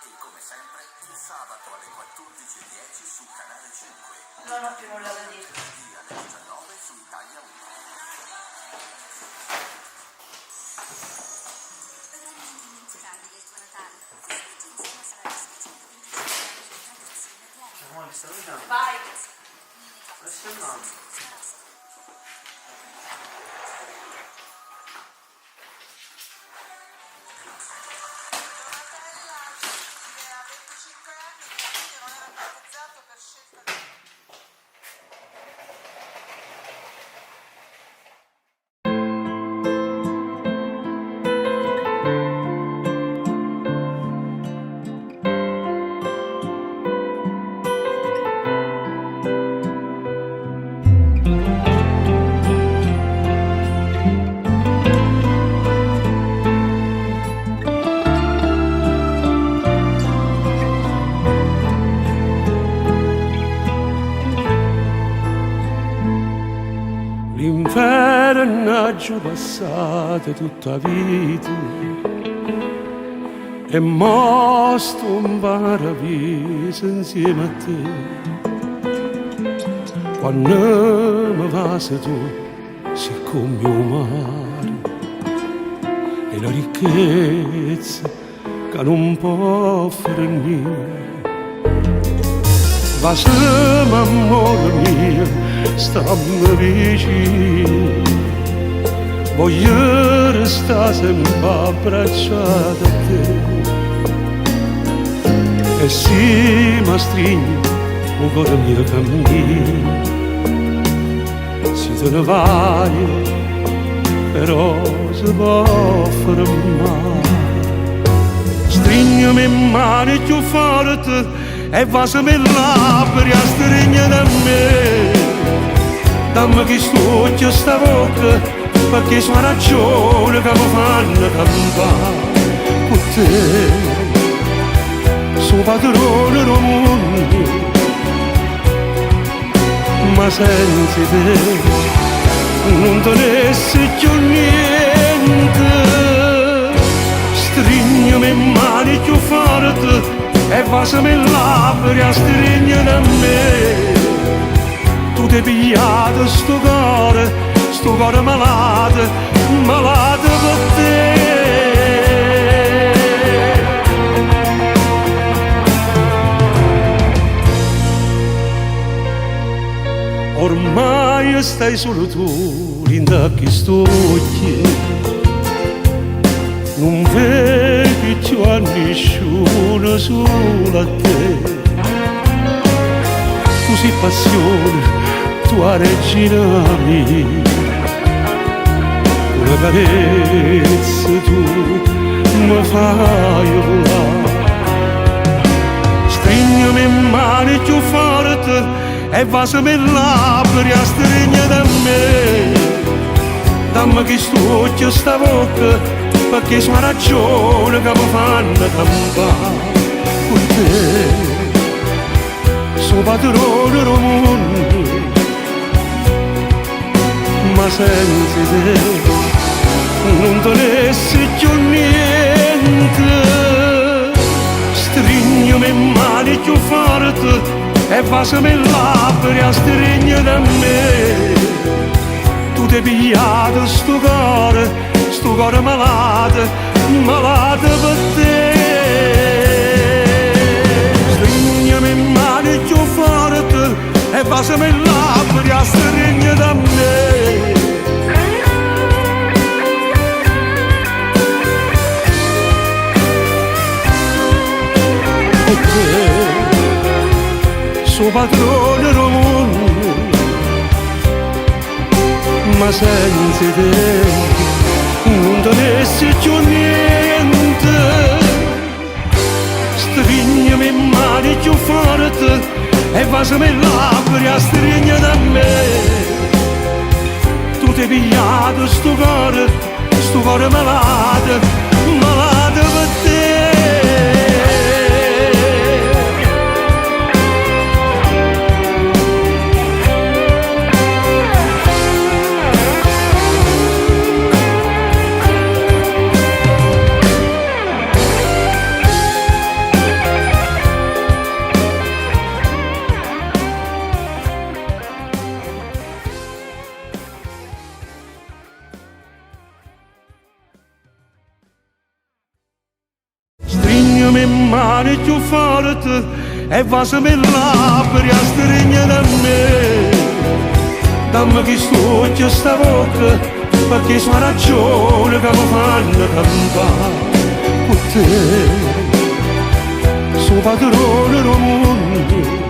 E come sempre, il sabato alle 14:10 su Canale 5. Non ho più nulla da dire. Venerdì alle 19 su Italia 1. Programma indimenticabile il tuo Natale. Questa insieme sarà la 625 tradizione di anni. Amore, sta vedendo? Vai. Ma stai andando? L'inferno passato tutta vita e mosto un paradiso insieme a te. Quando mi passi tu sei come un mare e la ricchezza che non può finire. Ma se amore mio stammi vicino, voglio restare sempre abbracciato a te. E se mi stringi un cuore mio cammino, se te ne vai però si può fermare. Stringimi in mano più forte e vasami in labbra a stringere da me. Dammi che stuccio sta bocca, perché sono ragione che mi fanno cantare. Con te, sono padrone del mondo, ma senza te non tenessi più niente. Stringimi in mano più forte e vasami in labbra a stringere da me. Tu ti hai pigliato sto cuore malato, malato per te. Ormai stai solo tu, rindacchi sto occhi. Non vedi più a nessuno, solo a te. Tu sei passione, tua regina mia. Una carezza tu mi fai volare. Stringimi in mano più forte e vasami in labbra a stringere da me. Dammi che stuccio sta bocca, perché sono ragione che mi fanno campare. Con te sono padrone del mondo, ma senza te non tenessi più niente. Stringimi in mano più forte e vasami in labbra a stringere da me. Tu ti hai pigliato sto cuore malato, malato per te. Stringimi in mano più forte e vasami in labbra a stringere da me. Con te sono padrone del mondo, ma senza te non tenessi più niente. Stringimi in mano più forte e vasami in labbra a stringere da me. Tu ti hai pigliato sto cuore malato, malato per te. me mani più forte e vasami labbra a stringere da me. Dammi che stuccio sta bocca, perché sono ragione che mi fanno cantare. Con te, sono padrone del mondo.